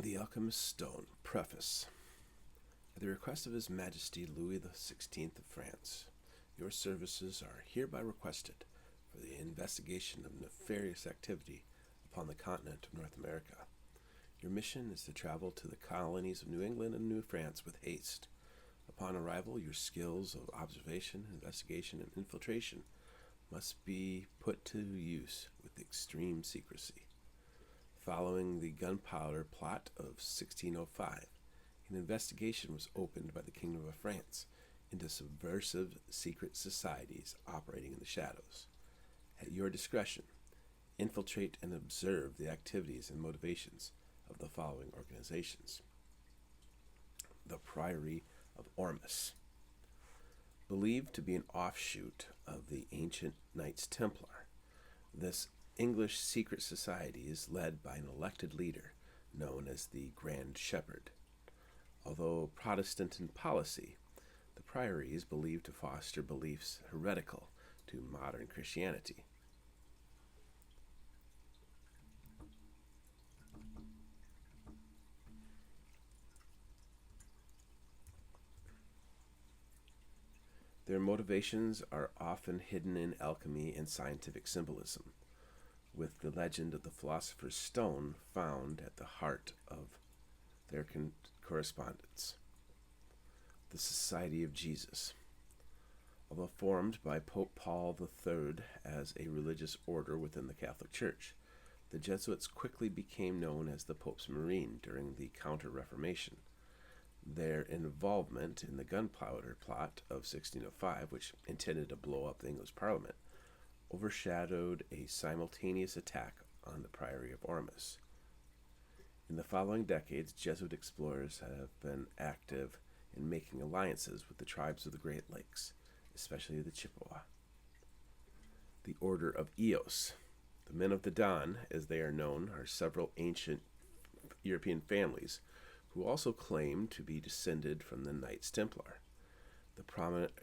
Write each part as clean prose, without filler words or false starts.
The Alchemist Stone. Preface. At the request of His Majesty Louis XVI of France, your services are hereby requested for the investigation of nefarious activity upon the continent of North America. Your mission is to travel to the colonies of New England and New France with haste. Upon arrival, your skills of observation, investigation, and infiltration must be put to use with extreme secrecy. Following the gunpowder plot of 1605, an investigation was opened by the Kingdom of France into subversive secret societies operating in the shadows. At your discretion, infiltrate and observe the activities and motivations of the following organizations. The Priory of Ormus. Believed to be an offshoot of the ancient Knights Templar, this English secret society is led by an elected leader known as the Grand Shepherd. Although Protestant in policy, the priory is believed to foster beliefs heretical to modern Christianity. Their motivations are often hidden in alchemy and scientific symbolism, with the legend of the Philosopher's Stone found at the heart of their correspondence. The Society of Jesus. Although formed by Pope Paul III as a religious order within the Catholic Church, the Jesuits quickly became known as the Pope's Marine during the Counter-Reformation. Their involvement in the gunpowder plot of 1605, which intended to blow up the English Parliament, overshadowed a simultaneous attack on the Priory of Ormus. In the following decades, Jesuit explorers have been active in making alliances with the tribes of the Great Lakes, especially the Chippewa. The Order of Eos. The Men of the Dawn, as they are known, are several ancient European families who also claim to be descended from the Knights Templar. The prominent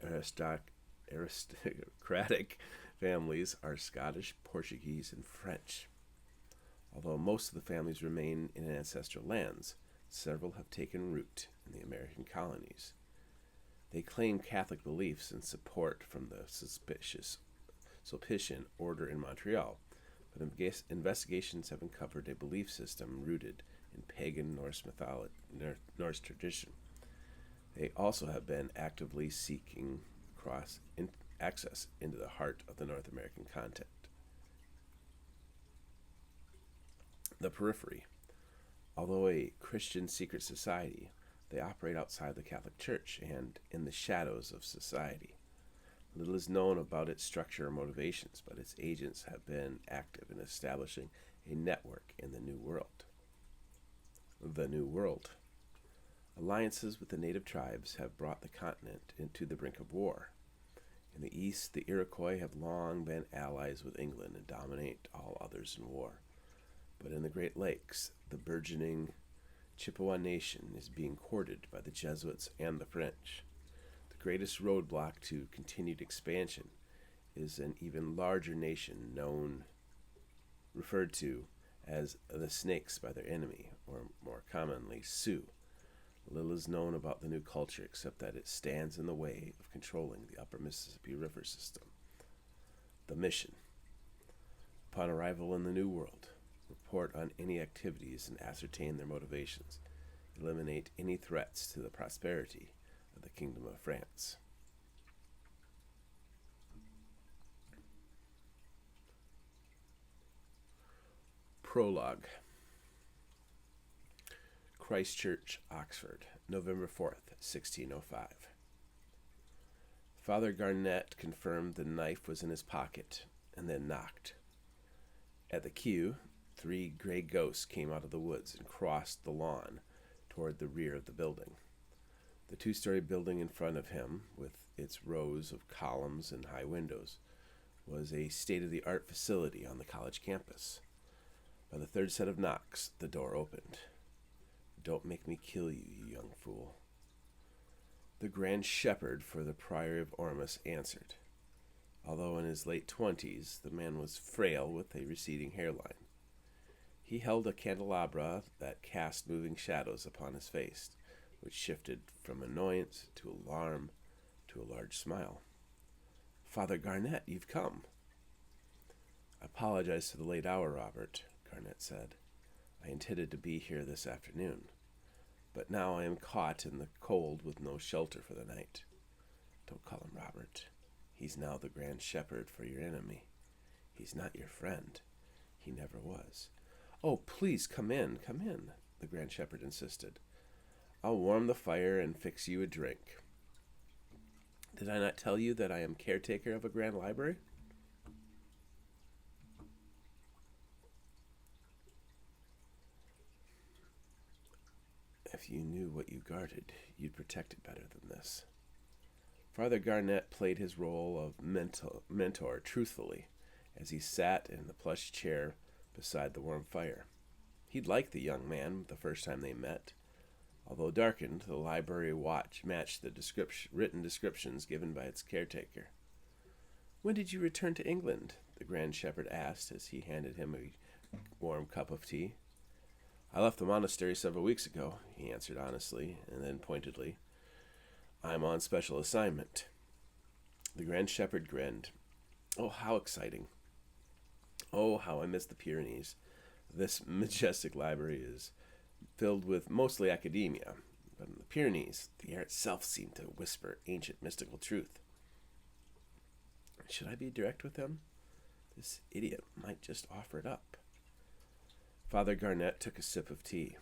aristocratic families are Scottish, Portuguese, and French. Although most of the families remain in ancestral lands, several have taken root in the American colonies. They claim Catholic beliefs and support from the Sulpician order in Montreal, but investigations have uncovered a belief system rooted in pagan Norse mythology, Norse tradition. They also have been actively seeking access into the heart of the North American continent. The Periphery. Although a Christian secret society, they operate outside the Catholic Church and in the shadows of society. Little is known about its structure or motivations, but its agents have been active in establishing a network in the New World. The New World. Alliances with the native tribes have brought the continent into the brink of war. In the east, the Iroquois have long been allies with England and dominate all others in war. But in the Great Lakes, the burgeoning Chippewa nation is being courted by the Jesuits and the French. The greatest roadblock to continued expansion is an even larger nation referred to as the Snakes by their enemy, or more commonly, Sioux. Little is known about the new culture except that it stands in the way of controlling the upper Mississippi River system. The Mission. Upon arrival in the New World, report on any activities and ascertain their motivations. Eliminate any threats to the prosperity of the Kingdom of France. Prologue. Christchurch, Oxford, November 4th, 1605. Father Garnett confirmed the knife was in his pocket and then knocked. At the cue, 3 gray ghosts came out of the woods and crossed the lawn toward the rear of the building. The 2-story building in front of him, with its rows of columns and high windows, was a state-of-the-art facility on the college campus. By the 3rd set of knocks, the door opened. "Don't make me kill you, you young fool." The Grand Shepherd for the Priory of Ormus answered. Although in his late 20s, the man was frail with a receding hairline. He held a candelabra that cast moving shadows upon his face, which shifted from annoyance to alarm to a large smile. "Father Garnett, you've come." "I apologize for the late hour, Robert," Garnett said. "I intended to be here this afternoon, but now I am caught in the cold with no shelter for the night." "Don't call him Robert. He's now the Grand Shepherd for your enemy. He's not your friend. He never was." "Oh, please come in, the Grand Shepherd insisted. "I'll warm the fire and fix you a drink. Did I not tell you that I am caretaker of a grand library?" "If you knew what you guarded, you'd protect it better than this." Father Garnett played his role of mentor truthfully as he sat in the plush chair beside the warm fire. He'd liked the young man the first time they met. Although darkened, the library watch matched the written descriptions given by its caretaker. "When did you return to England?" the Grand Shepherd asked as he handed him a warm cup of tea. "I left the monastery several weeks ago," he answered honestly, and then pointedly, "I'm on special assignment." The Grand Shepherd grinned. "Oh, how exciting. Oh, how I miss the Pyrenees. This majestic library is filled with mostly academia, but in the Pyrenees, the air itself seemed to whisper ancient mystical truth." Should I be direct with him? This idiot might just offer it up. Father Garnett took a sip of tea.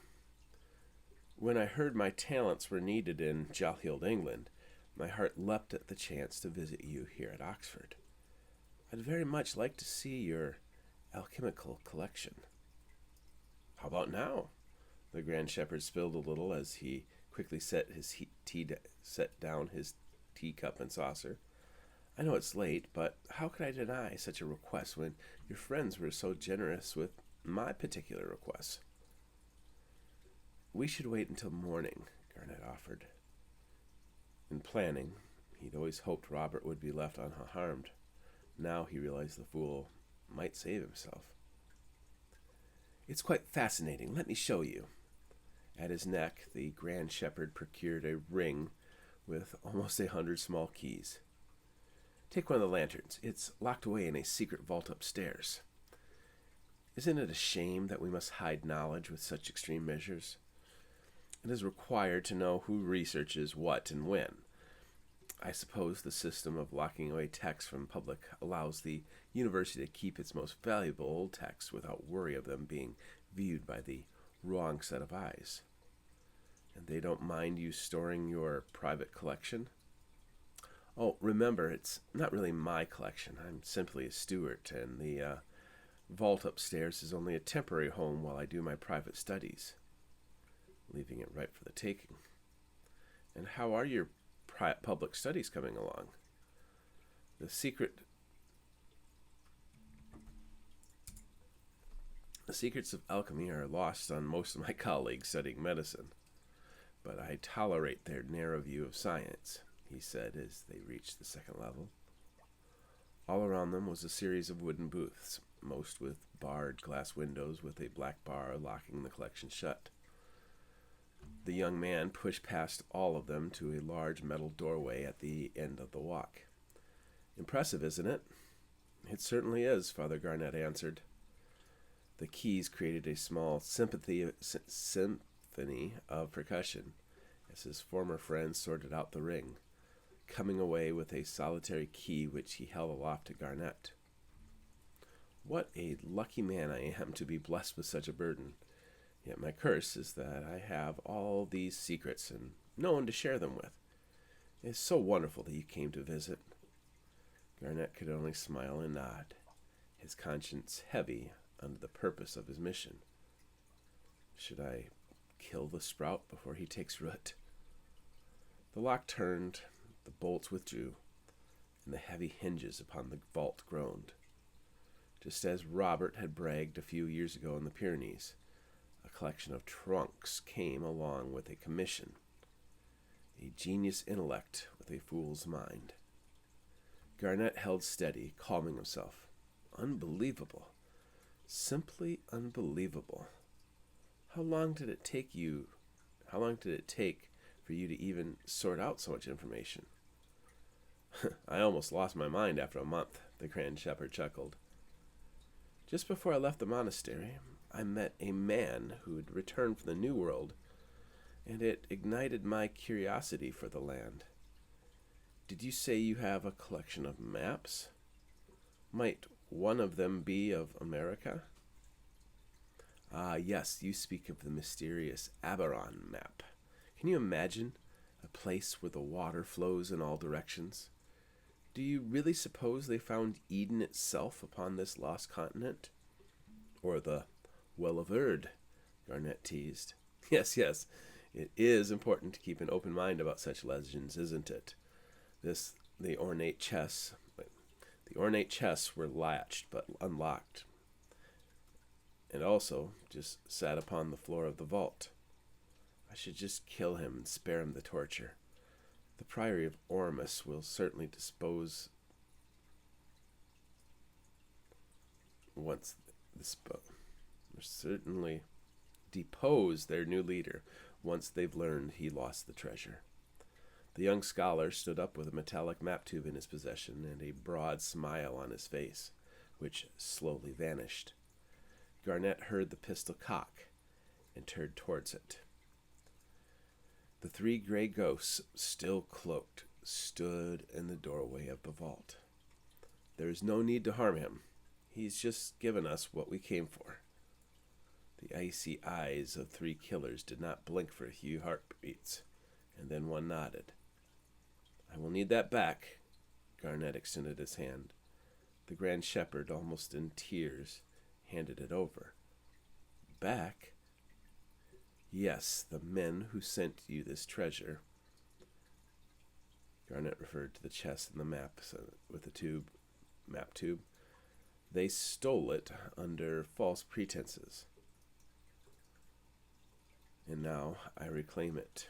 "When I heard my talents were needed in jolly old England, my heart leapt at the chance to visit you here at Oxford. I'd very much like to see your alchemical collection." "How about now?" The Grand Shepherd spilled a little as he quickly set down his teacup and saucer. "I know it's late, but how could I deny such a request when your friends were so generous with my particular requests?" "We should wait until morning," Garnett offered. In planning, he'd always hoped Robert would be left unharmed. Now he realized the fool might save himself. "It's quite fascinating. Let me show you." At his neck, the Grand Shepherd procured a ring with almost 100 small keys. "Take one of the lanterns. It's locked away in a secret vault upstairs. Isn't it a shame that we must hide knowledge with such extreme measures? It is required to know who researches what and when. I suppose the system of locking away texts from the public allows the university to keep its most valuable old texts without worry of them being viewed by the wrong set of eyes. And they don't mind you storing your private collection? Oh, remember, it's not really my collection. I'm simply a steward, and the vault upstairs is only a temporary home while I do my private studies, leaving it ripe for the taking. And how are your public studies coming along? The secrets of alchemy are lost on most of my colleagues studying medicine, but I tolerate their narrow view of science," he said as they reached the second level. All around them was a series of wooden booths, most with barred glass windows with a black bar locking the collection shut. The young man pushed past all of them to a large metal doorway at the end of the walk. "Impressive, isn't it?" "It certainly is," Father Garnett answered. The keys created a small symphony of percussion as his former friend sorted out the ring, coming away with a solitary key which he held aloft to Garnett. "What a lucky man I am to be blessed with such a burden. Yet my curse is that I have all these secrets and no one to share them with. It is so wonderful that you came to visit." Garnett could only smile and nod, his conscience heavy under the purpose of his mission. Should I kill the sprout before he takes root? The lock turned, the bolts withdrew, and the heavy hinges upon the vault groaned. Just as Robert had bragged a few years ago in the Pyrenees, a collection of trunks came along with a commission. A genius intellect with a fool's mind. Garnett held steady, calming himself. Unbelievable. Simply unbelievable. How long did it take for you to even sort out so much information? I almost lost my mind after a month, the Grand Shepherd chuckled. Just before I left the monastery, I met a man who had returned from the New World, and it ignited my curiosity for the land. Did you say you have a collection of maps? Might one of them be of America? Ah, yes, you speak of the mysterious Abbaron Map. Can you imagine a place where the water flows in all directions? Do you really suppose they found Eden itself upon this lost continent? Or the Well of Erd, Garnet teased. Yes, it is important to keep an open mind about such legends, isn't it? The ornate chests were latched but unlocked, and also just sat upon the floor of the vault. I should just kill him and spare him the torture. The Priory of Ormus will certainly depose their new leader once they've learned he lost the treasure. The young scholar stood up with a metallic map tube in his possession and a broad smile on his face, which slowly vanished. Garnet heard the pistol cock and turned towards it. The three gray ghosts, still cloaked, stood in the doorway of the vault. There is no need to harm him. He's just given us what we came for. The icy eyes of three killers did not blink for a few heartbeats, and then one nodded. I will need that back. Garnet extended his hand. The Grand Shepherd, almost in tears, handed it over. Back? Yes, the men who sent you this treasure. Garnet referred to the chest and the map with the map tube. They stole it under false pretenses. And now I reclaim it.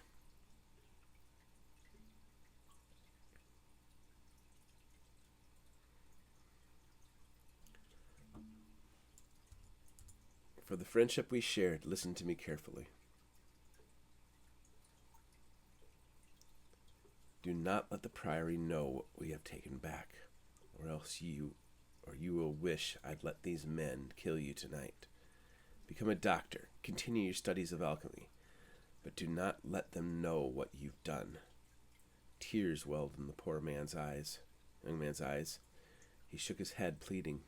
For the friendship we shared, listen to me carefully. Do not let the Priory know what we have taken back, or else you will wish I'd let these men kill you tonight. Become a doctor, continue your studies of alchemy, but do not let them know what you've done. Tears welled in the young man's eyes. He shook his head, pleading.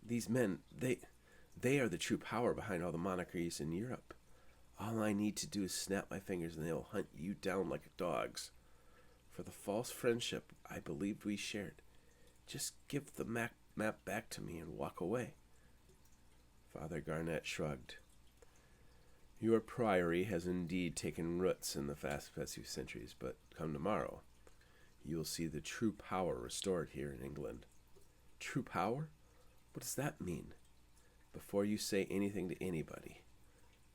These men, they are the true power behind all the monarchies in Europe. All I need to do is snap my fingers and they'll hunt you down like dogs. For the false friendship I believed we shared, just give the map back to me and walk away. Father Garnet shrugged. Your priory has indeed taken roots in the past few centuries, but come tomorrow, you will see the true power restored here in England. True power? What does that mean? Before you say anything to anybody,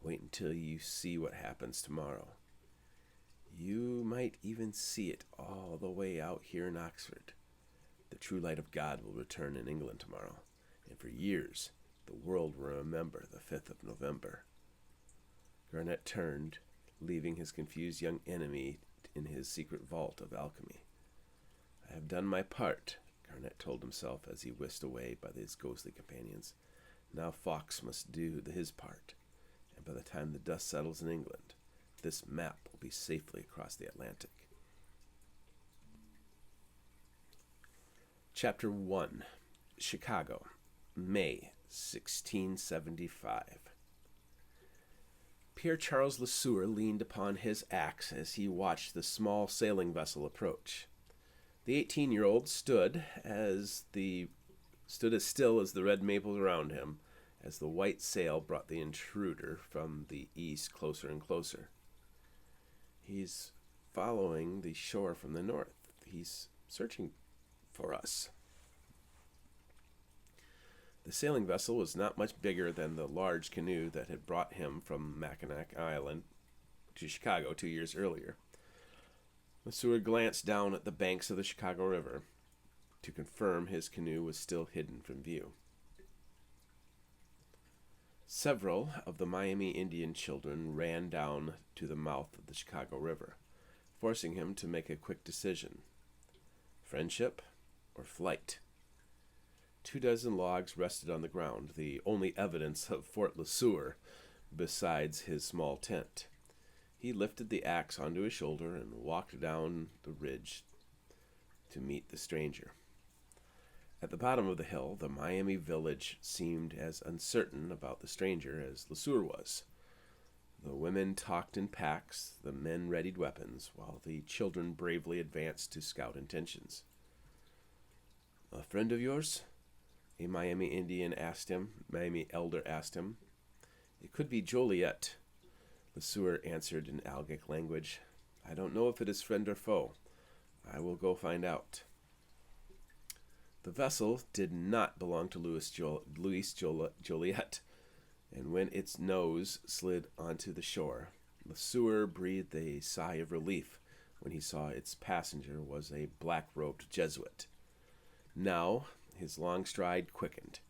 wait until you see what happens tomorrow. You might even see it all the way out here in Oxford. The true light of God will return in England tomorrow, and for years the world will remember the 5th of November. Garnet turned, leaving his confused young enemy in his secret vault of alchemy. I have done my part, Garnet told himself as he whisked away by his ghostly companions. Now Fawkes must do his part, and by the time the dust settles in England, this map will be safely across the Atlantic. Chapter 1. Chicago, May 1675. Pierre-Charles Le Sueur leaned upon his axe as he watched the small sailing vessel approach. The 18-year-old stood as still as the red maples around him, as the white sail brought the intruder from the east closer and closer. He's following the shore from the north. He's searching for us. The sailing vessel was not much bigger than the large canoe that had brought him from Mackinac Island to Chicago 2 years earlier. Le Sueur glanced down at the banks of the Chicago River to confirm his canoe was still hidden from view. Several of the Miami Indian children ran down to the mouth of the Chicago River, forcing him to make a quick decision: friendship or flight. 24 logs rested on the ground, the only evidence of Fort Le Sueur besides his small tent. He lifted the axe onto his shoulder and walked down the ridge to meet the stranger. At the bottom of the hill, the Miami village seemed as uncertain about the stranger as Le Sueur was. The women talked in packs, the men readied weapons, while the children bravely advanced to scout intentions. "A friend of yours?" a Miami elder asked him. "It could be Joliet," Le Sueur answered in Algic language. "I don't know if it is friend or foe. I will go find out." The vessel did not belong to Louis Joliet, and when its nose slid onto the shore, Le Sueur breathed a sigh of relief when he saw its passenger was a black-robed Jesuit. Now his long stride quickened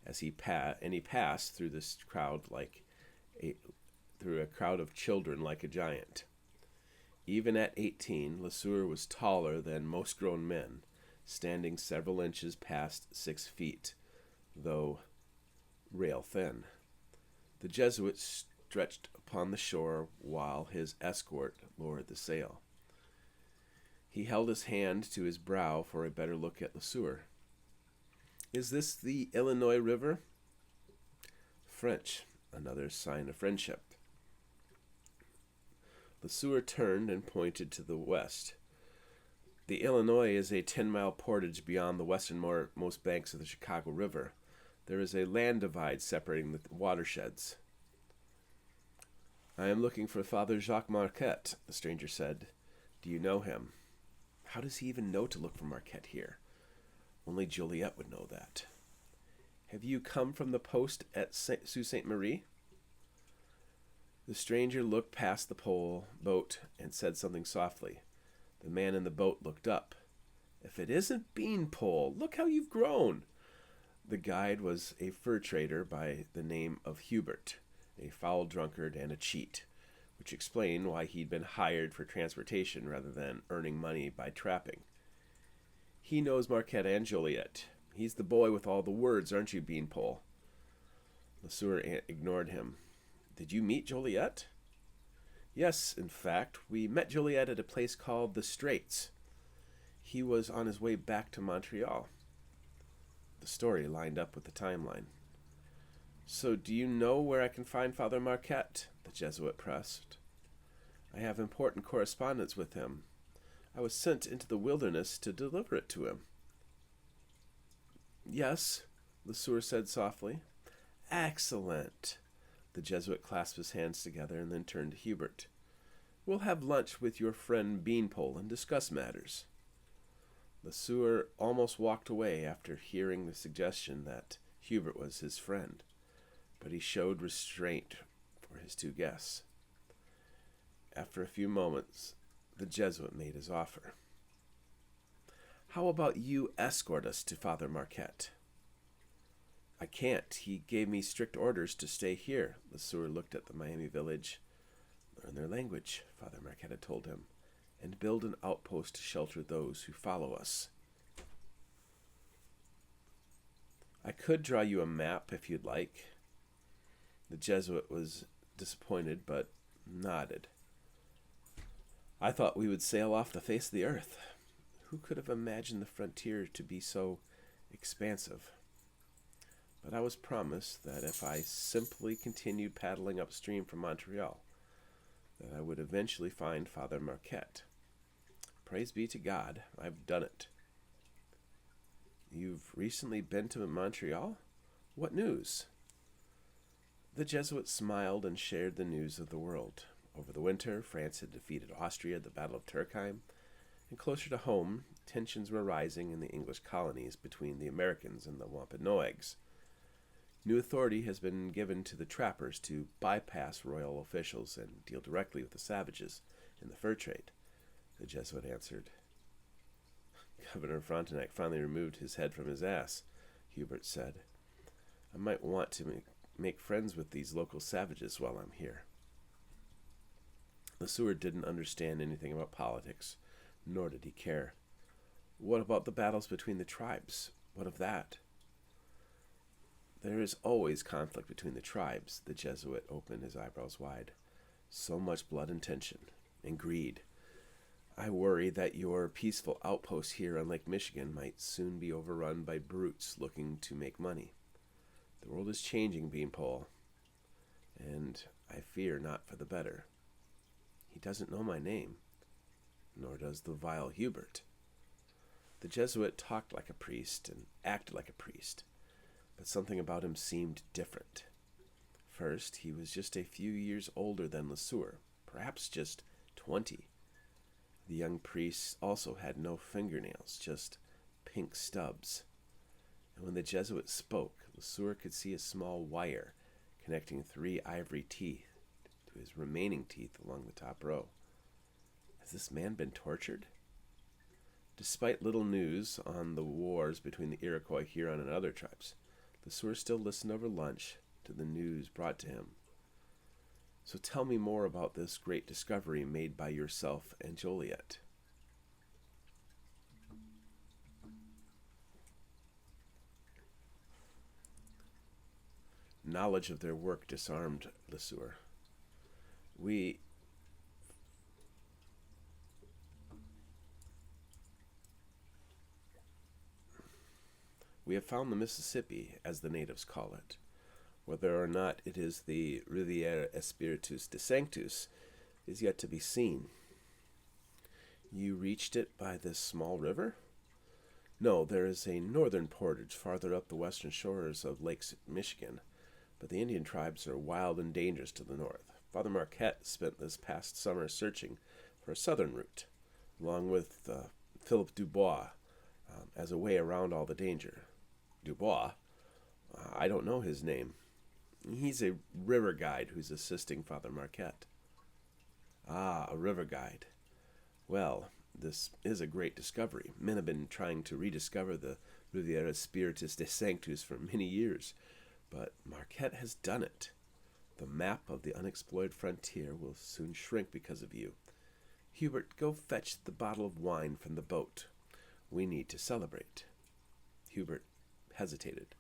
as he passed through this crowd through a crowd of children like a giant. Even at 18, Le Sueur was taller than most grown men, standing several inches past 6 feet, though rail thin. The Jesuit stretched upon the shore while his escort lowered the sail. He held his hand to his brow for a better look at Le Sueur. "Is this the Illinois River?" "French, another sign of friendship." Le Sueur turned and pointed to the west. "The Illinois is a 10-mile portage beyond the westernmost banks of the Chicago River. There is a land divide separating the watersheds." "I am looking for Father Jacques Marquette," the stranger said. "Do you know him?" How does he even know to look for Marquette here? Only Joliet would know that. "Have you come from the post at Sault Ste. Marie?" The stranger looked past the boat and said something softly. The man in the boat looked up. "If it isn't Beanpole, look how you've grown." The guide was a fur trader by the name of Hubert, a foul drunkard and a cheat, which explained why he'd been hired for transportation rather than earning money by trapping. "He knows Marquette and Joliet. He's the boy with all the words, aren't you, Beanpole?" Le Sueur ignored him. "Did you meet Joliet?" "Yes, in fact, we met Joliet at a place called the Straits. He was on his way back to Montreal." The story lined up with the timeline. "So do you know where I can find Father Marquette?" the Jesuit pressed. "I have important correspondence with him. I was sent into the wilderness to deliver it to him." "Yes," Le Sueur said softly. "Excellent." The Jesuit clasped his hands together and then turned to Hubert. "We'll have lunch with your friend Beanpole and discuss matters." Le Sueur almost walked away after hearing the suggestion that Hubert was his friend, but he showed restraint for his two guests. After a few moments, the Jesuit made his offer. "How about you escort us to Father Marquette?" "I can't. He gave me strict orders to stay here." Le Sueur looked at the Miami village. "Learn their language," Father Marquette had told him, "and build an outpost to shelter those who follow us." "I could draw you a map if you'd like." The Jesuit was disappointed, but nodded. "I thought we would sail off the face of the earth. Who could have imagined the frontier to be so expansive? But I was promised that if I simply continued paddling upstream from Montreal, that I would eventually find Father Marquette. Praise be to God, I've done it." "You've recently been to Montreal? What news?" The Jesuit smiled and shared the news of the world. Over the winter, France had defeated Austria at the Battle of Turckheim, and closer to home, tensions were rising in the English colonies between the Americans and the Wampanoags. New authority has been given to the trappers to bypass royal officials and deal directly with the savages in the fur trade, the Jesuit answered. "Governor Frontenac finally removed his head from his ass," Hubert said. "I might want to make friends with these local savages while I'm here. Lesueur didn't understand anything about politics, nor did he care. What about the battles between the tribes? What of that? There is always conflict between the tribes. The Jesuit opened his eyebrows wide. So much blood and tension, and greed. I worry that your peaceful outpost here on Lake Michigan might soon be overrun by brutes looking to make money. The world is changing, Beanpole, and I fear not for the better. He doesn't know my name, nor does the vile Hubert. The Jesuit talked like a priest and acted like a priest, but something about him seemed different. First, he was just a few years older than Lesueur, perhaps just 20. The young priest also had no fingernails, just pink stubs. And when the Jesuit spoke, Lesueur could see a small wire connecting 3 ivory teeth to his remaining teeth along the top row. Has this man been tortured? Despite little news on the wars between the Iroquois, Huron, and other tribes, Lesueur still listened over lunch to the news brought to him. So tell me more about this great discovery made by yourself and Joliet. Knowledge of their work disarmed Lesueur. We have found the Mississippi, as the natives call it. Whether or not it is the Riviera Espiritus de Sanctus is yet to be seen. You reached it by this small river? No, there is a northern portage farther up the western shores of Lake Michigan, but the Indian tribes are wild and dangerous to the north. Father Marquette spent this past summer searching for a southern route, along with Philip Dubois, as a way around all the danger. Dubois? I don't know his name. He's a river guide who's assisting Father Marquette. Ah, a river guide. Well, this is a great discovery. Men have been trying to rediscover the Riviera Spiritus de Sanctus for many years, but Marquette has done it. The map of the unexplored frontier will soon shrink because of you. Hubert, go fetch the bottle of wine from the boat. We need to celebrate. Hubert hesitated.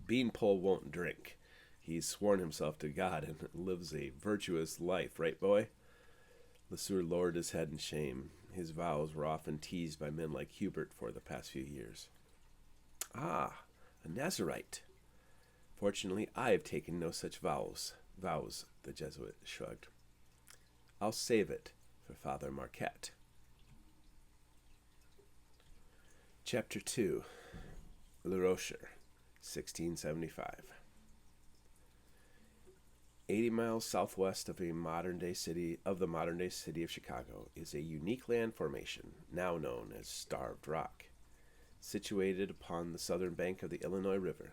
Beanpole won't drink. He's sworn himself to God and lives a virtuous life, right, boy? Lesueur lowered his head in shame. His vows were often teased by men like Hubert for the past few years. Ah, a Nazarite. Fortunately, I have taken no such vows, the Jesuit shrugged. I'll save it for Father Marquette. Chapter 2. Le Rocher, 1675. 80 miles southwest of the modern-day city of Chicago is a unique land formation, now known as Starved Rock. Situated upon the southern bank of the Illinois River,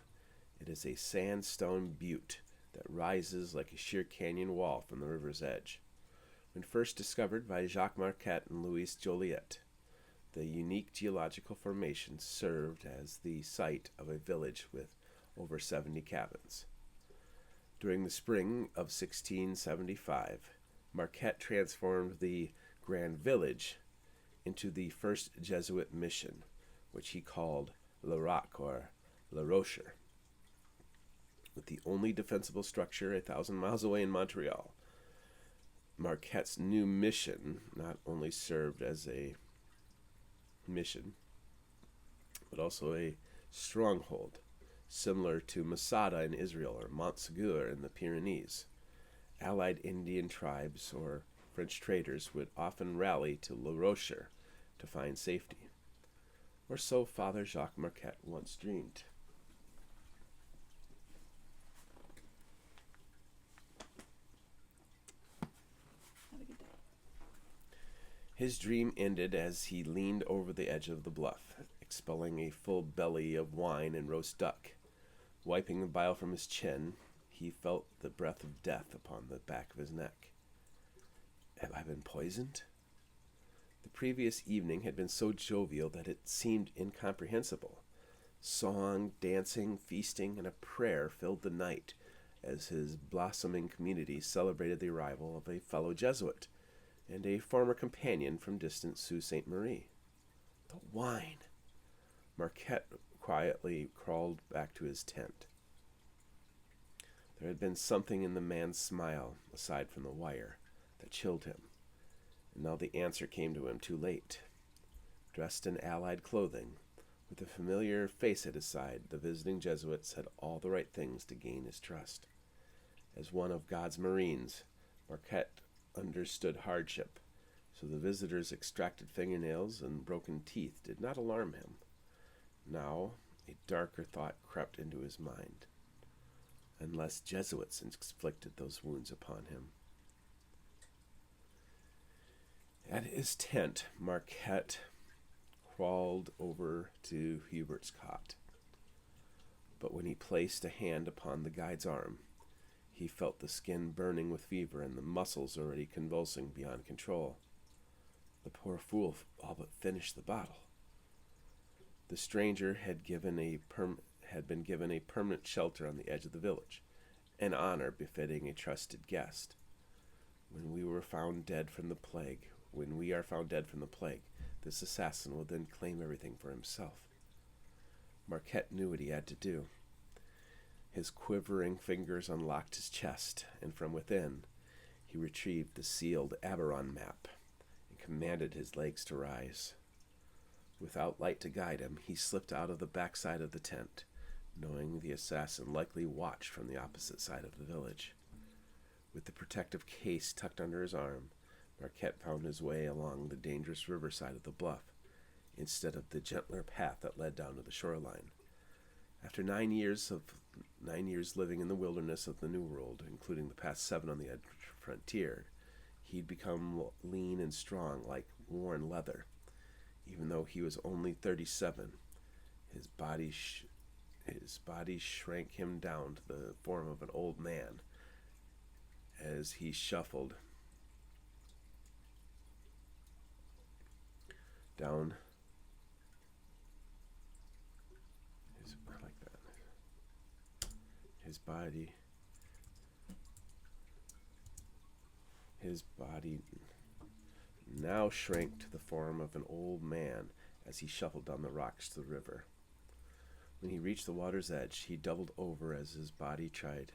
it is a sandstone butte that rises like a sheer canyon wall from the river's edge. When first discovered by Jacques Marquette and Louis Joliet, the unique geological formation served as the site of a village with over 70 cabins. During the spring of 1675, Marquette transformed the Grand Village into the first Jesuit mission, which he called Le Roc or Le Rocher. With the only defensible structure 1,000 miles away in Montreal, Marquette's new mission not only served as a mission, but also a stronghold, similar to Masada in Israel or Montsegur in the Pyrenees. Allied Indian tribes or French traders would often rally to Le Rocher to find safety. Or so Father Jacques Marquette once dreamed. His dream ended as he leaned over the edge of the bluff, expelling a full belly of wine and roast duck. Wiping the bile from his chin, he felt the breath of death upon the back of his neck. Have I been poisoned? The previous evening had been so jovial that it seemed incomprehensible. Song, dancing, feasting, and a prayer filled the night as his blossoming community celebrated the arrival of a fellow Jesuit and a former companion from distant Sault Ste. Marie. The wine! Marquette quietly crawled back to his tent. There had been something in the man's smile, aside from the wire, that chilled him, and now the answer came to him too late. Dressed in allied clothing, with a familiar face at his side, the visiting Jesuit said all the right things to gain his trust. As one of God's Marines, Marquette understood hardship, so the visitor's extracted fingernails and broken teeth did not alarm him. Now, a darker thought crept into his mind. Unless Jesuits inflicted those wounds upon him. At his tent, Marquette crawled over to Hubert's cot. But when he placed a hand upon the guide's arm, he felt the skin burning with fever and the muscles already convulsing beyond control. The poor fool all but finished the bottle. The stranger had been given a permanent shelter on the edge of the village, an honor befitting a trusted guest. When we are found dead from the plague, this assassin will then claim everything for himself. Marquette knew what he had to do. His quivering fingers unlocked his chest, and from within, he retrieved the sealed Abbaron Map and commanded his legs to rise. Without light to guide him, he slipped out of the backside of the tent, knowing the assassin likely watched from the opposite side of the village. With the protective case tucked under his arm, Marquette found his way along the dangerous riverside of the bluff, instead of the gentler path that led down to the shoreline. After 9 years living in the wilderness of the New World, including the past 7 on the edge frontier, he'd become lean and strong like worn leather. Even though he was only 37, his body shrank him down to the form of an old man as he shuffled down his body now shrank to the form of an old man as he shuffled down the rocks to the river. When he reached the water's edge, he doubled over as his body tried.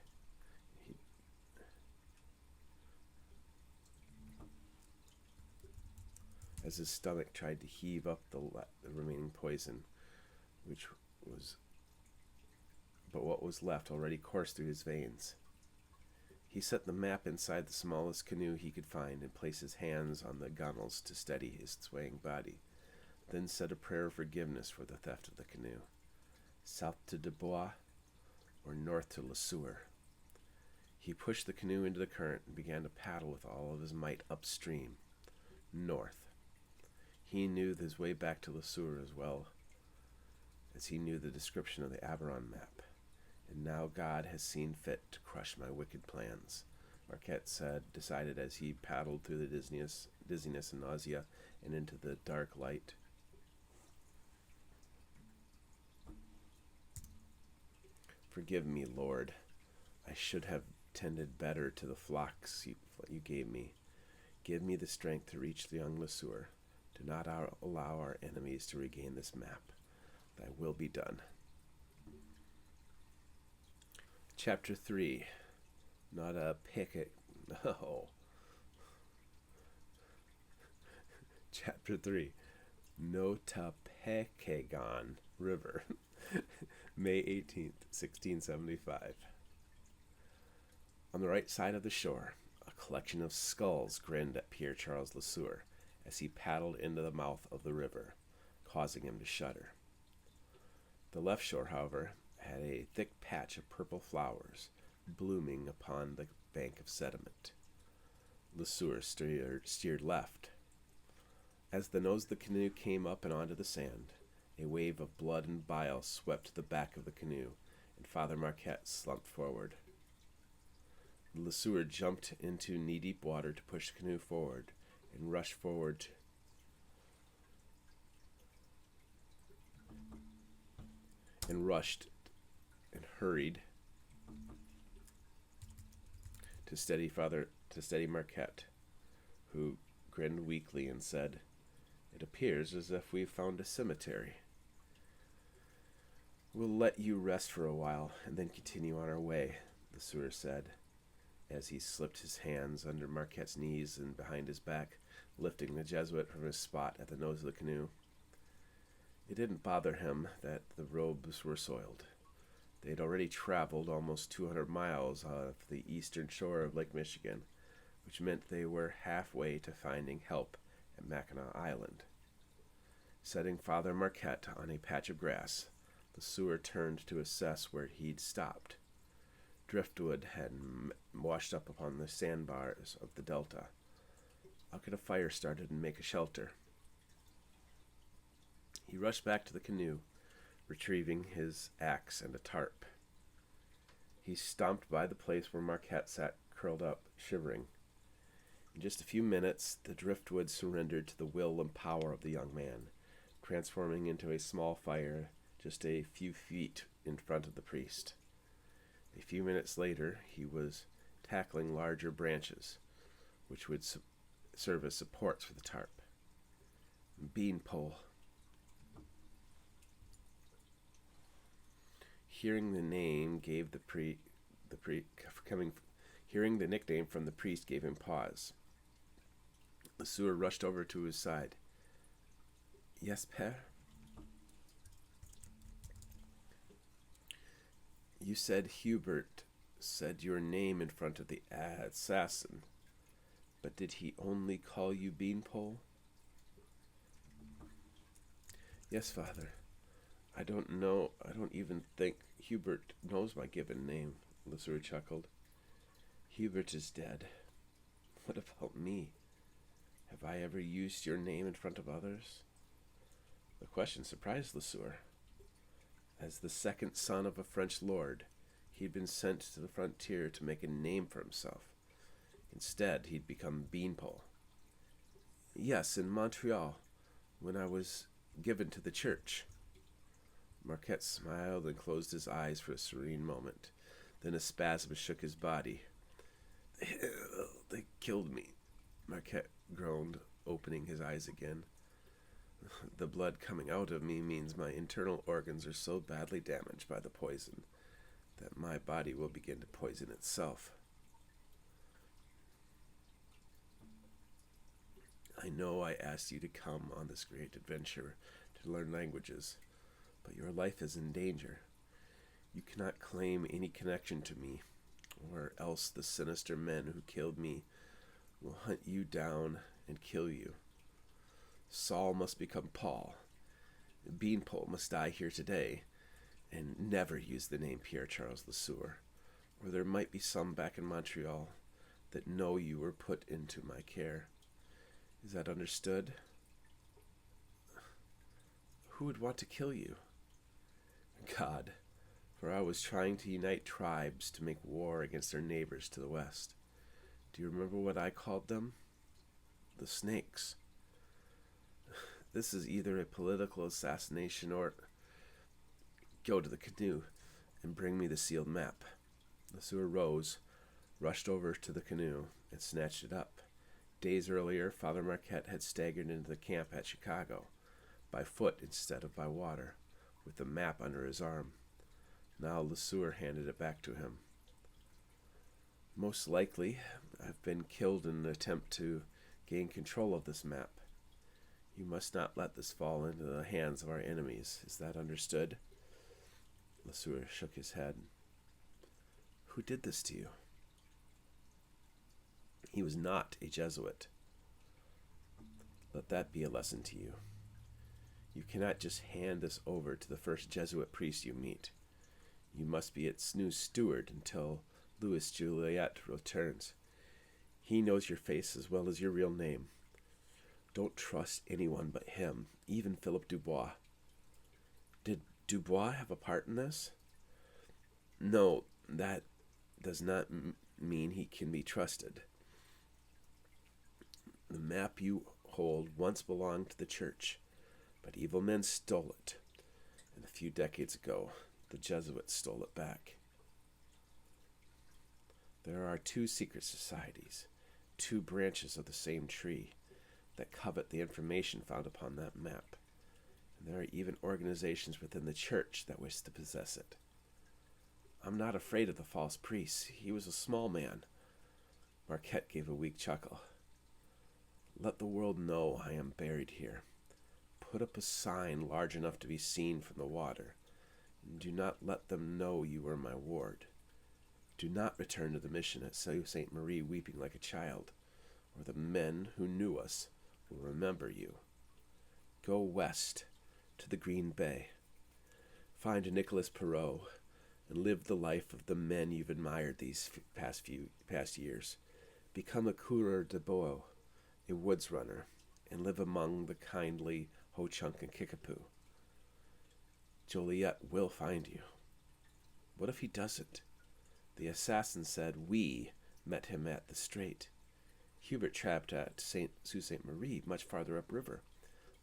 As his stomach tried to heave up the remaining poison, but what was left already coursed through his veins. He set the map inside the smallest canoe he could find and placed his hands on the gunwales to steady his swaying body, then said a prayer of forgiveness for the theft of the canoe. South to Dubois or north to Le Sueur. He pushed the canoe into the current and began to paddle with all of his might upstream, north. He knew his way back to Le Sueur as well as he knew the description of the Abbaron Map. And now God has seen fit to crush my wicked plans, Marquette decided as he paddled through the dizziness and nausea and into the dark light. Forgive me, Lord. I should have tended better to the flocks you gave me. Give me the strength to reach the young Le Sueur. Do not allow our enemies to regain this map. Thy will be done. Chapter 3. Not a picket. No. Chapter 3. Notapecagon River. May 18th, 1675. On the right side of the shore, a collection of skulls grinned at Pierre Charles Le Sueur as he paddled into the mouth of the river, causing him to shudder. The left shore, however, had a thick patch of purple flowers blooming upon the bank of sediment. Le Sueur steered left. As the nose of the canoe came up and onto the sand, a wave of blood and bile swept the back of the canoe, and Father Marquette slumped forward. Le Sueur jumped into knee-deep water to push the canoe forward and rushed forward and rushed and hurried to steady Marquette, who grinned weakly and said, "It appears as if we've found a cemetery. We'll let you rest for a while and then continue on our way," the sewer said, as he slipped his hands under Marquette's knees and behind his back, lifting the Jesuit from his spot at the nose of the canoe. It didn't bother him that the robes were soiled. They had already traveled almost 200 miles off the eastern shore of Lake Michigan, which meant they were halfway to finding help at Mackinac Island. Setting Father Marquette on a patch of grass, the sewer turned to assess where he'd stopped. Driftwood had washed up upon the sandbars of the delta. I'll get a fire started and make a shelter. He rushed back to the canoe, retrieving his axe and a tarp. He stomped by the place where Marquette sat curled up, shivering. In just a few minutes, the driftwood surrendered to the will and power of the young man, transforming into a small fire just a few feet in front of the priest. A few minutes later, he was tackling larger branches, which would serve as supports for the tarp. Beanpole. Hearing the nickname from the priest gave him pause. The sewer rushed over to his side. "Yes, Père?" "You said Hubert said your name in front of the assassin, but did he only call you Beanpole?" "Yes, Father. I don't even think Hubert knows my given name," Lesueur chuckled. "Hubert is dead. What about me? Have I ever used your name in front of others?" The question surprised Lesueur. As the second son of a French lord, he'd been sent to the frontier to make a name for himself. Instead, he'd become Beanpole. "Yes, in Montreal, when I was given to the church." Marquette smiled and closed his eyes for a serene moment. Then a spasm shook his body. "They killed me," Marquette groaned, opening his eyes again. "The blood coming out of me means my internal organs are so badly damaged by the poison that my body will begin to poison itself." "I know I asked you to come on this great adventure to learn languages, but your life is in danger. You cannot claim any connection to me, or else the sinister men who killed me will hunt you down and kill you. Saul must become Paul. Beanpole must die here today, and never use the name Pierre-Charles Lesueur, or there might be some back in Montreal that know you were put into my care. Is that understood?" "Who would want to kill you?" "God, for I was trying to unite tribes to make war against their neighbors to the west. Do you remember what I called them? The Snakes. This is either a political assassination or... Go to the canoe and bring me the sealed map." The sewer rose, rushed over to the canoe, and snatched it up. Days earlier, Father Marquette had staggered into the camp at Chicago, by foot instead of by water, with the map under his arm. Now Lesueur handed it back to him. "Most likely, I've been killed in an attempt to gain control of this map. You must not let this fall into the hands of our enemies. Is that understood?" Lesueur shook his head. "Who did this to you?" "He was not a Jesuit. Let that be a lesson to you. You cannot just hand this over to the first Jesuit priest you meet. You must be its new steward until Louis Joliet returns. He knows your face as well as your real name. Don't trust anyone but him, even Philip Dubois." "Did Dubois have a part in this?" "No, that does not mean he can be trusted. The map you hold once belonged to the church, but evil men stole it, and a few decades ago, the Jesuits stole it back. There are two secret societies, two branches of the same tree, that covet the information found upon that map, and there are even organizations within the church that wish to possess it. I'm not afraid of the false priest. He was a small man. Marquette gave a weak chuckle. Let the world know I am buried here. Put up a sign large enough to be seen from the water, and do not let them know you were my ward. Do not return to the mission at Sault Ste. Marie weeping like a child, or the men who knew us will remember you. Go west to the Green Bay. Find Nicolas Perot and live the life of the men you've admired these past years. Become a coureur de bois, a woods runner, and live among the kindly Ho-Chunk and Kickapoo. Joliet will find you. What if he doesn't? The assassin said we met him at the Strait. Hubert trapped at Sault Ste. Marie, much farther upriver.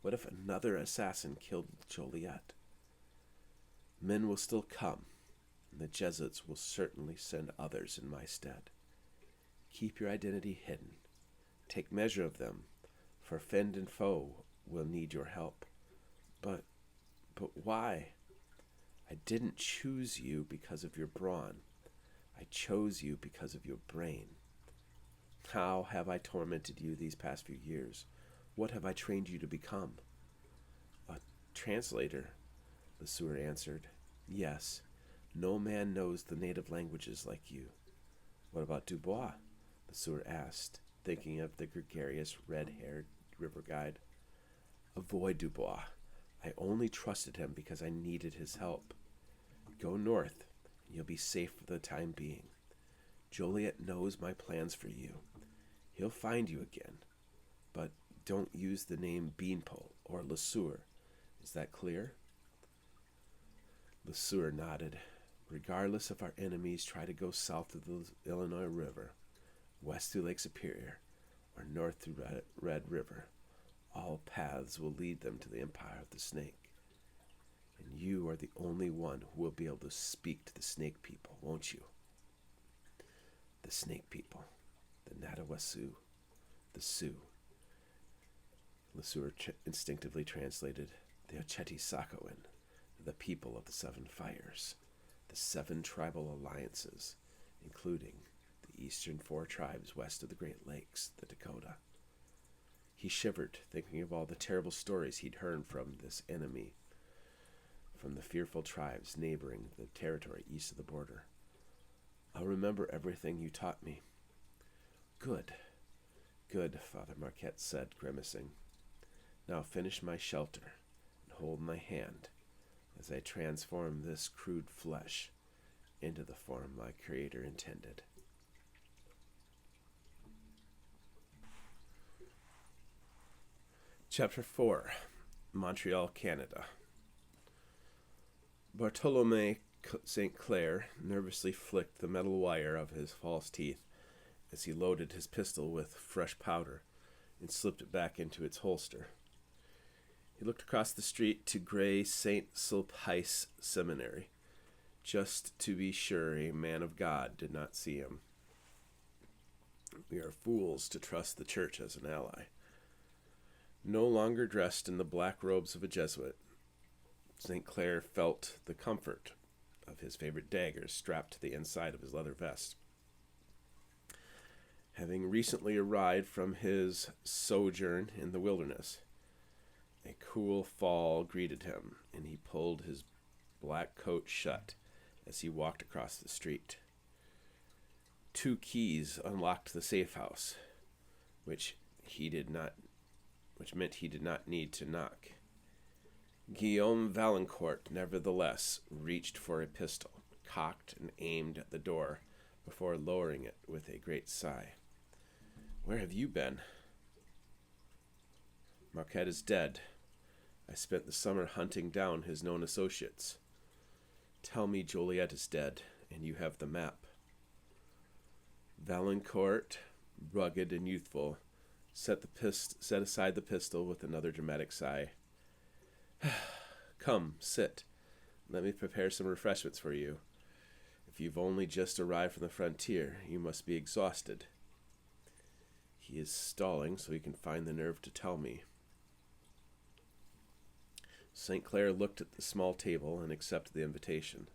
What if another assassin killed Joliet? Men will still come, and the Jesuits will certainly send others in my stead. Keep your identity hidden. Take measure of them, for friend and foe will need your help. But why? I didn't choose you because of your brawn. I chose you because of your brain. How have I tormented you these past few years? What have I trained you to become? A translator, Lesueur answered. Yes, no man knows the native languages like you. What about Dubois? Lesueur asked, thinking of the gregarious, red-haired river guide. Avoid Dubois. I only trusted him because I needed his help. Go north, and you'll be safe for the time being. Joliet knows my plans for you. He'll find you again. But don't use the name Beanpole or Lesueur. Is that clear? Lesueur nodded. Regardless if our enemies try to go south of the Illinois River, west through Lake Superior, or north through Red River, all paths will lead them to the Empire of the Snake. And you are the only one who will be able to speak to the Snake people, won't you? The Snake people, the Nadawasu, the Sioux. Lesueur instinctively translated, the Oceti-Sakowin, the people of the Seven Fires, the 7 tribal alliances, including the eastern 4 tribes west of the Great Lakes, the Dakota. He shivered, thinking of all the terrible stories he'd heard from this enemy, from the fearful tribes neighboring the territory east of the border. I'll remember everything you taught me. Good, Father Marquette said, grimacing. Now finish my shelter and hold my hand as I transform this crude flesh into the form my Creator intended. Chapter 4, Montreal, Canada. Bartholomew St. Clair nervously flicked the metal wire of his false teeth as he loaded his pistol with fresh powder and slipped it back into its holster. He looked across the street to Gray St. Sulpice Seminary, just to be sure a man of God did not see him. We are fools to trust the church as an ally. No longer dressed in the black robes of a Jesuit, St. Clair felt the comfort of his favorite dagger strapped to the inside of his leather vest. Having recently arrived from his sojourn in the wilderness, a cool fall greeted him, and he pulled his black coat shut as he walked across the street. 2 keys unlocked the safe house, which meant he did not need to knock. Guillaume Valancourt, nevertheless, reached for a pistol, cocked and aimed at the door, before lowering it with a great sigh. Where have you been? Marquette is dead. I spent the summer hunting down his known associates. Tell me Joliet is dead, and you have the map. Valancourt, rugged and youthful, set aside the pistol with another dramatic sigh. Come, sit. Let me prepare some refreshments for you. If you've only just arrived from the frontier, you must be exhausted. He is stalling so he can find the nerve to tell me. St. Clair looked at the small table and accepted the invitation.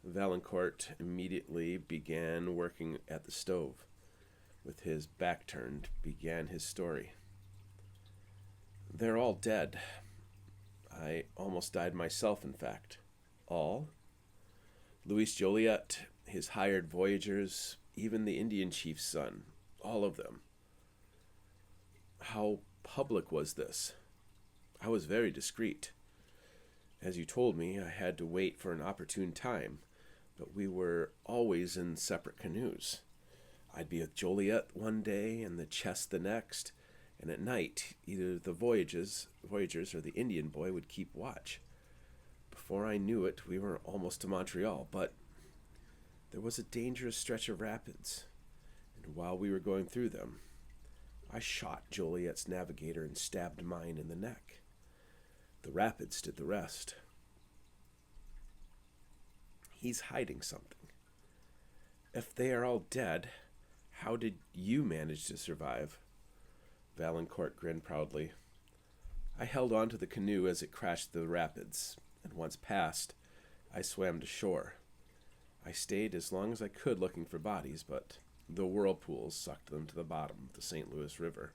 Valancourt immediately began working at the stove. With his back turned, began his story. They're all dead. I almost died myself, in fact. All? Louis Joliet, his hired voyagers, even the Indian chief's son, all of them. How public was this? I was very discreet. As you told me, I had to wait for an opportune time, but we were always in separate canoes. I'd be with Joliet one day and the chest the next, and at night either the voyagers or the Indian boy would keep watch. Before I knew it, we were almost to Montreal, but there was a dangerous stretch of rapids, and while we were going through them, I shot Joliet's navigator and stabbed mine in the neck. The rapids did the rest. He's hiding something. If they are all dead, how did you manage to survive? Valancourt grinned proudly. I held on to the canoe as it crashed the rapids, and once past, I swam to shore. I stayed as long as I could looking for bodies, but the whirlpools sucked them to the bottom of the St. Louis River.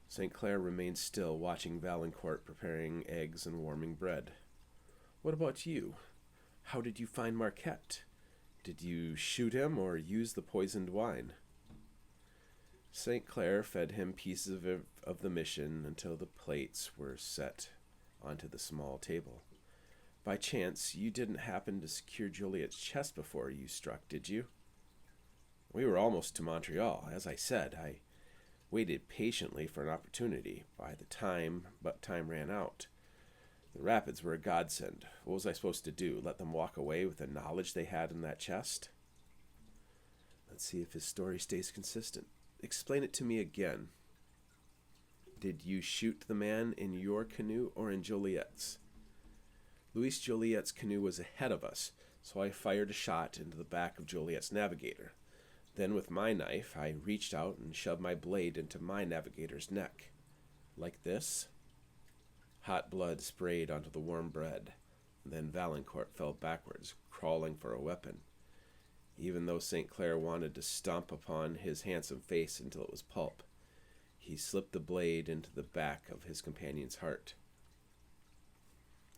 St. Clair remained still, watching Valancourt preparing eggs and warming bread. What about you? How did you find Marquette? Did you shoot him or use the poisoned wine? St. Clair fed him pieces of the mission until the plates were set onto the small table. By chance, you didn't happen to secure Joliet's chest before you struck, did you? We were almost to Montreal. As I said, I waited patiently for an opportunity. But time ran out. The rapids were a godsend. What was I supposed to do? Let them walk away with the knowledge they had in that chest? Let's see if his story stays consistent. Explain it to me again. Did you shoot the man in your canoe or in Joliet's? Louis Joliet's canoe was ahead of us, so I fired a shot into the back of Joliet's navigator. Then with my knife, I reached out and shoved my blade into my navigator's neck. Like this? Hot blood sprayed onto the warm bread. Then Valancourt fell backwards, crawling for a weapon. Even though St. Clair wanted to stomp upon his handsome face until it was pulp, he slipped the blade into the back of his companion's heart.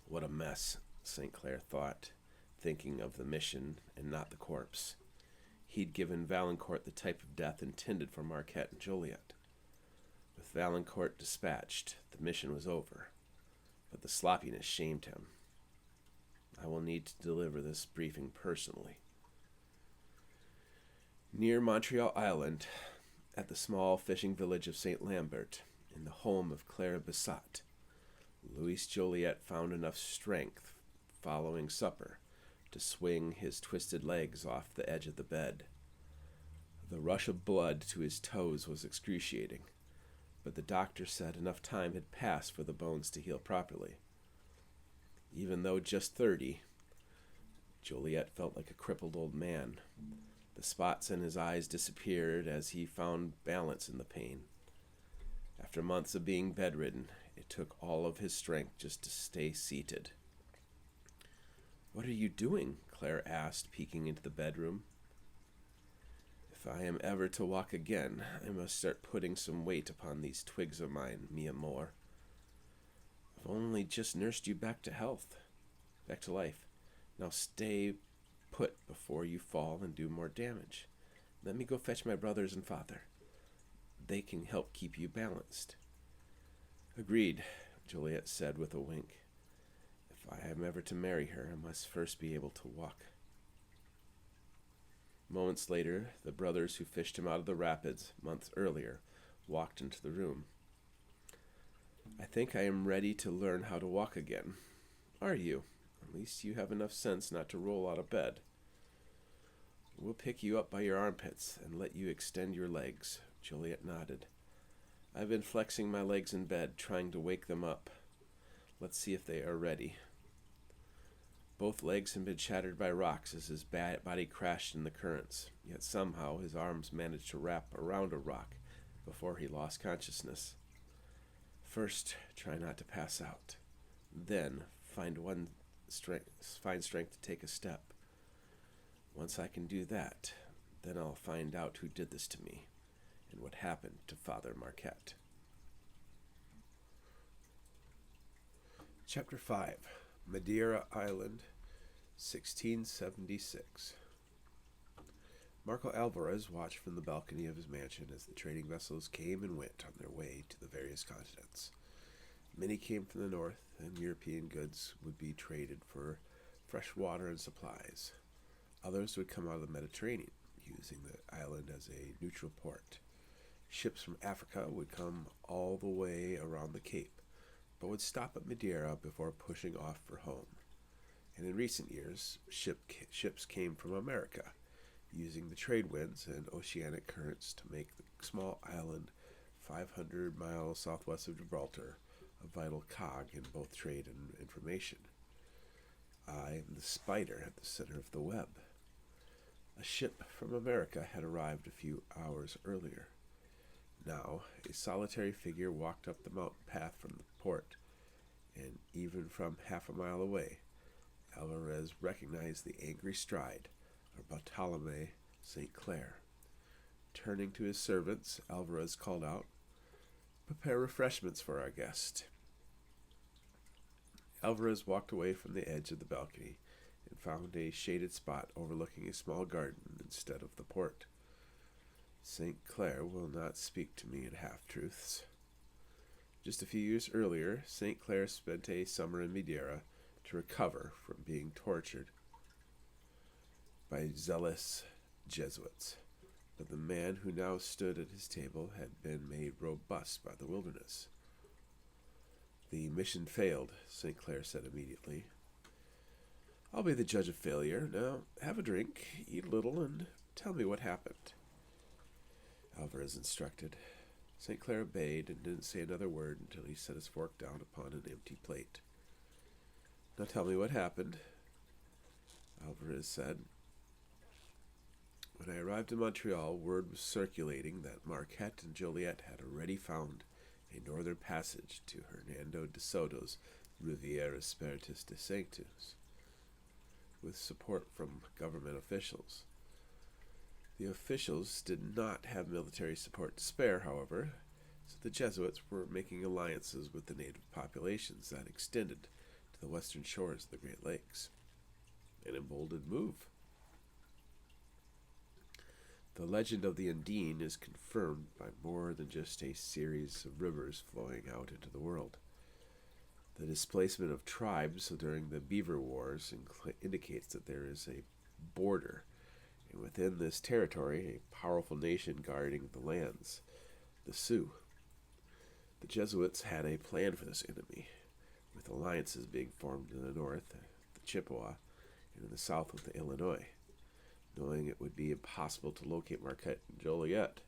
What a mess, St. Clair thought, thinking of the mission and not the corpse. He'd given Valancourt the type of death intended for Marquette and Joliet. With Valancourt dispatched, the mission was over, but the sloppiness shamed him. I will need to deliver this briefing personally. Near Montreal Island, at the small fishing village of St. Lambert, in the home of Clara Bissat, Louis Joliet found enough strength following supper to swing his twisted legs off the edge of the bed. The rush of blood to his toes was excruciating, but the doctor said enough time had passed for the bones to heal properly. Even though just 30, Joliet felt like a crippled old man. The spots in his eyes disappeared as he found balance in the pain. After months of being bedridden, it took all of his strength just to stay seated. What are you doing? Claire asked, peeking into the bedroom. If I am ever to walk again, I must start putting some weight upon these twigs of mine, mi amor. I've only just nursed you back to health, back to life. Now stay put before you fall and do more damage. Let me go fetch my brothers and father. They can help keep you balanced. Agreed, Joliet said with a wink. If I am ever to marry her, I must first be able to walk. Moments later, the brothers who fished him out of the rapids months earlier walked into the room. I think I am ready to learn how to walk again. Are you? At least you have enough sense not to roll out of bed. We'll pick you up by your armpits and let you extend your legs. Joliet nodded. I've been flexing my legs in bed, trying to wake them up. Let's see if they are ready. Both legs had been shattered by rocks as his body crashed in the currents, yet somehow his arms managed to wrap around a rock before he lost consciousness. First, try not to pass out. Then, find strength to take a step. Once I can do that, then I'll find out who did this to me and what happened to Father Marquette. Chapter 5, Madeira Island, 1676. Marco Alvarez watched from the balcony of his mansion as the trading vessels came and went on their way to the various continents. Many came from the north, and European goods would be traded for fresh water and supplies. Others would come out of the Mediterranean, using the island as a neutral port. Ships from Africa would come all the way around the Cape, but would stop at Madeira before pushing off for home. And in recent years, ships came from America, using the trade winds and oceanic currents to make the small island 500 miles southwest of Gibraltar a vital cog in both trade and information. I am the spider at the center of the web. A ship from America had arrived a few hours earlier. Now, a solitary figure walked up the mountain path from the port, and even from half a mile away, Alvarez recognized the angry stride of Bartolome St. Clair. Turning to his servants, Alvarez called out, "Prepare refreshments for our guest." Alvarez walked away from the edge of the balcony and found a shaded spot overlooking a small garden instead of the port. St. Clair will not speak to me in half-truths. Just a few years earlier, St. Clair spent a summer in Madeira to recover from being tortured by zealous Jesuits. But the man who now stood at his table had been made robust by the wilderness. "The mission failed," St. Clair said immediately. "I'll be the judge of failure. Now, have a drink, eat a little, and tell me what happened," Alvarez instructed. St. Clair obeyed and didn't say another word until he set his fork down upon an empty plate. "Now tell me what happened," Alvarez said. "When I arrived in Montreal, word was circulating that Marquette and Joliet had already found a northern passage to Hernando de Soto's Riviera Spiritus de Sanctus, with support from government officials. The officials did not have military support to spare, however, so the Jesuits were making alliances with the native populations that extended to the western shores of the Great Lakes. An emboldened move. The legend of the Undine is confirmed by more than just a series of rivers flowing out into the world. The displacement of tribes during the Beaver Wars indicates that there is a border, and within this territory, a powerful nation guarding the lands, the Sioux. The Jesuits had a plan for this enemy, with alliances being formed in the north, the Chippewa, and in the south with the Illinois. Knowing it would be impossible to locate Marquette and Joliet,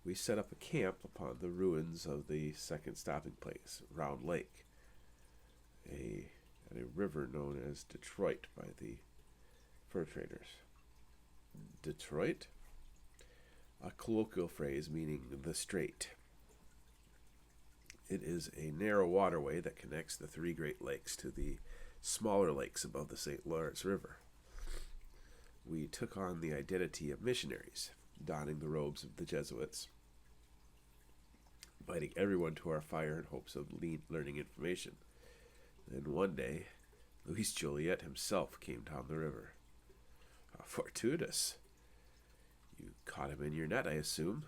we set up a camp upon the ruins of the second stopping place, Round Lake, at a river known as Detroit by the fur traders. Detroit? A colloquial phrase meaning the Strait. It is a narrow waterway that connects the three Great Lakes to the smaller lakes above the St. Lawrence River. We took on the identity of missionaries, donning the robes of the Jesuits, inviting everyone to our fire in hopes of learning information. Then one day, Louis Joliet himself came down the river. How fortuitous. You caught him in your net, I assume.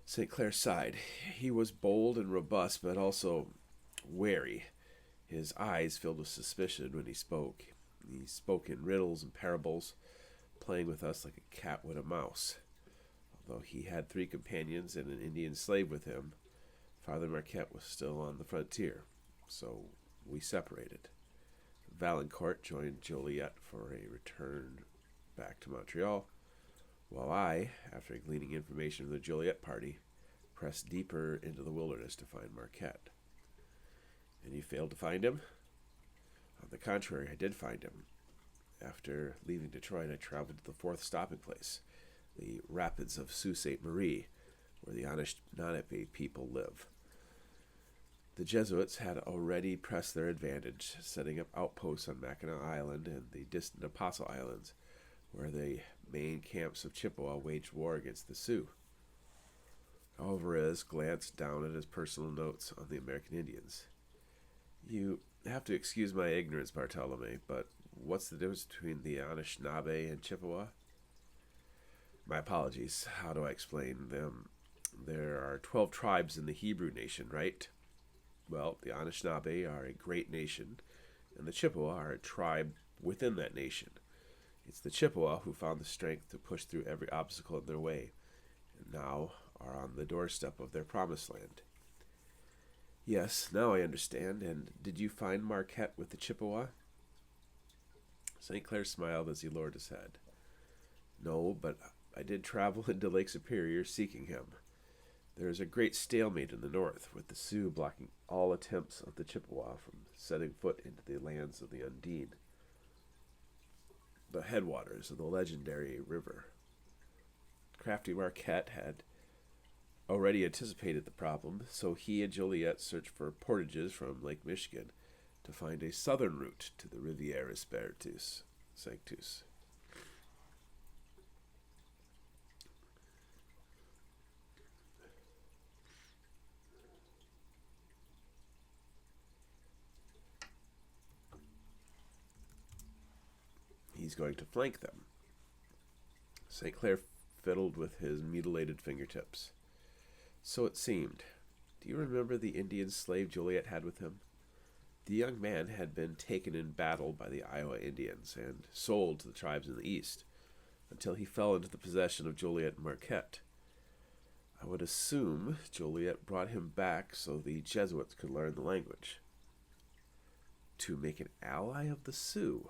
St. Clair sighed. He was bold and robust, but also wary. His eyes filled with suspicion when he spoke. He spoke in riddles and parables, playing with us like a cat would a mouse. Although he had 3 companions and an Indian slave with him, Father Marquette was still on the frontier, so we separated. Valancourt joined Joliet for a return back to Montreal, while I, after gleaning information from the Joliet party, pressed deeper into the wilderness to find Marquette. And you failed to find him? On the contrary, I did find him. After leaving Detroit, I traveled to the fourth stopping place, the rapids of Sault Ste. Marie, where the Anishinaabe people live. The Jesuits had already pressed their advantage, setting up outposts on Mackinac Island and the distant Apostle Islands, where the main camps of Chippewa waged war against the Sioux. Alvarez glanced down at his personal notes on the American Indians. You have to excuse my ignorance, Bartolome, but what's the difference between the Anishinaabe and Chippewa? My apologies. How do I explain them? There are 12 tribes in the Hebrew nation, right? Well, the Anishinaabe are a great nation, and the Chippewa are a tribe within that nation. It's the Chippewa who found the strength to push through every obstacle in their way, and now are on the doorstep of their promised land. Yes, now I understand. And did you find Marquette with the Chippewa? St. Clair smiled as he lowered his head. No, but I did travel into Lake Superior seeking him. There is a great stalemate in the north, with the Sioux blocking all attempts of the Chippewa from setting foot into the lands of the Undine, the headwaters of the legendary river. Crafty Marquette had already anticipated the problem, so he and Joliet searched for portages from Lake Michigan to find a southern route to the Riviera Spiritus Sanctus. He's going to flank them. St. Clair fiddled with his mutilated fingertips. So it seemed. Do you remember the Indian slave Joliet had with him? The young man had been taken in battle by the Iowa Indians and sold to the tribes in the east, until he fell into the possession of Joliet and Marquette. I would assume Joliet brought him back so the Jesuits could learn the language. To make an ally of the Sioux.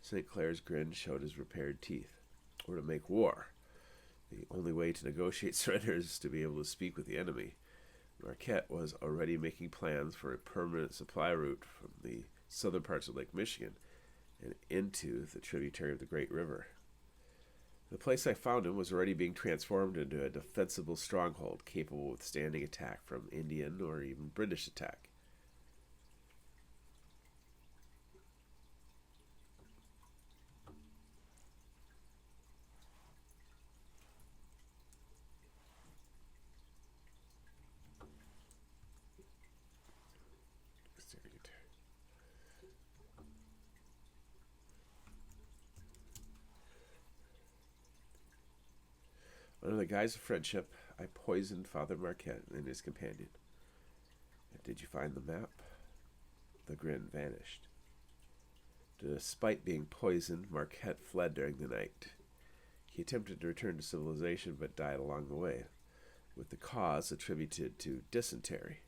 St. Clair's grin showed his repaired teeth. Or to make war. The only way to negotiate surrender is to be able to speak with the enemy. Marquette was already making plans for a permanent supply route from the southern parts of Lake Michigan and into the tributary of the Great River. The place I found him was already being transformed into a defensible stronghold capable of withstanding attack from Indian or even British attack. Under the guise of friendship, I poisoned Father Marquette and his companion. Did you find the map? The grin vanished. Despite being poisoned, Marquette fled during the night. He attempted to return to civilization but died along the way, with the cause attributed to dysentery.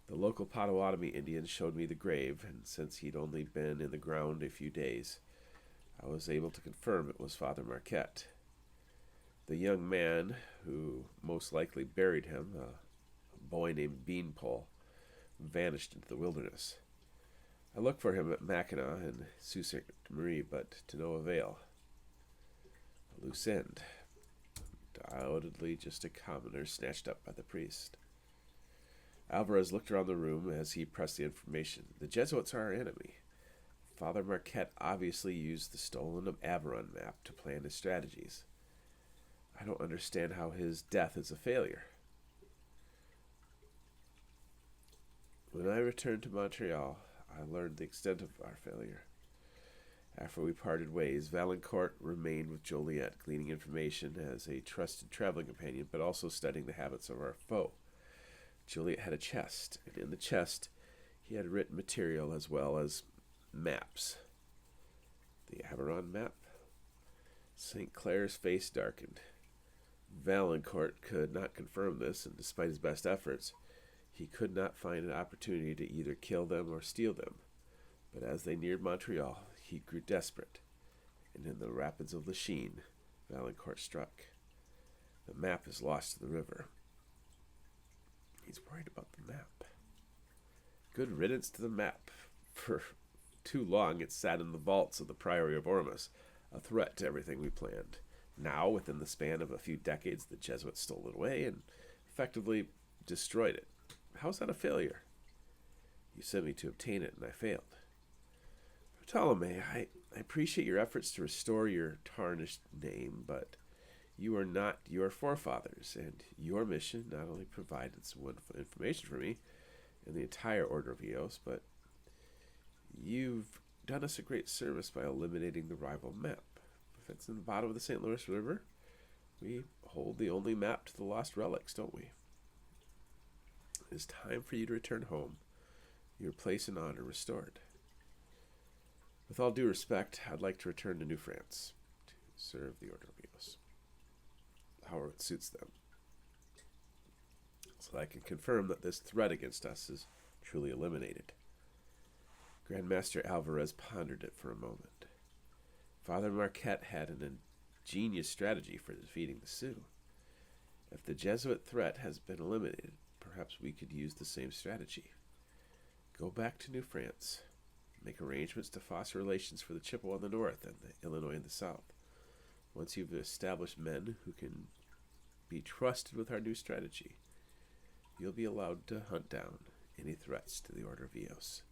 The local Potawatomi Indians showed me the grave, and since he'd only been in the ground a few days, I was able to confirm it was Father Marquette. The young man who most likely buried him, a boy named Beanpole, vanished into the wilderness. I looked for him at Mackinac and Sault Ste. Marie, but to no avail. A loose end. Undoubtedly just a commoner snatched up by the priest. Alvarez looked around the room as he pressed the information. The Jesuits are our enemy. Father Marquette obviously used the stolen Abbaron Map to plan his strategies. I don't understand how his death is a failure. When I returned to Montreal, I learned the extent of our failure. After we parted ways, Valancourt remained with Joliet, gleaning information as a trusted traveling companion, but also studying the habits of our foe. Joliet had a chest, and in the chest he had written material as well as maps. The Abbaron Map? St. Clair's face darkened. Valancourt could not confirm this, and despite his best efforts, he could not find an opportunity to either kill them or steal them. But as they neared Montreal, he grew desperate, and in the rapids of Lachine, Valancourt struck. The map is lost to the river. He's worried about the map. Good riddance to the map. For too long, it sat in the vaults of the Priory of Ormus, a threat to everything we planned. Now, within the span of a few decades, the Jesuits stole it away and effectively destroyed it. How's that a failure? You sent me to obtain it, and I failed. Ptolemy, I appreciate your efforts to restore your tarnished name, but you are not your forefathers, and your mission not only provided some wonderful information for me and the entire Order of Eos, but you've done us a great service by eliminating the rival map. If it's in the bottom of the St. Louis River, we hold the only map to the lost relics, don't we? It is time for you to return home, your place in honor restored. With all due respect, I'd like to return to New France to serve the Order of Eos, however it suits them, so that I can confirm that this threat against us is truly eliminated. Grandmaster Alvarez pondered it for a moment. Father Marquette had an ingenious strategy for defeating the Sioux. If the Jesuit threat has been eliminated, perhaps we could use the same strategy. Go back to New France. Make arrangements to foster relations for the Chippewa in the north and the Illinois in the south. Once you've established men who can be trusted with our new strategy, you'll be allowed to hunt down any threats to the Order of Eos.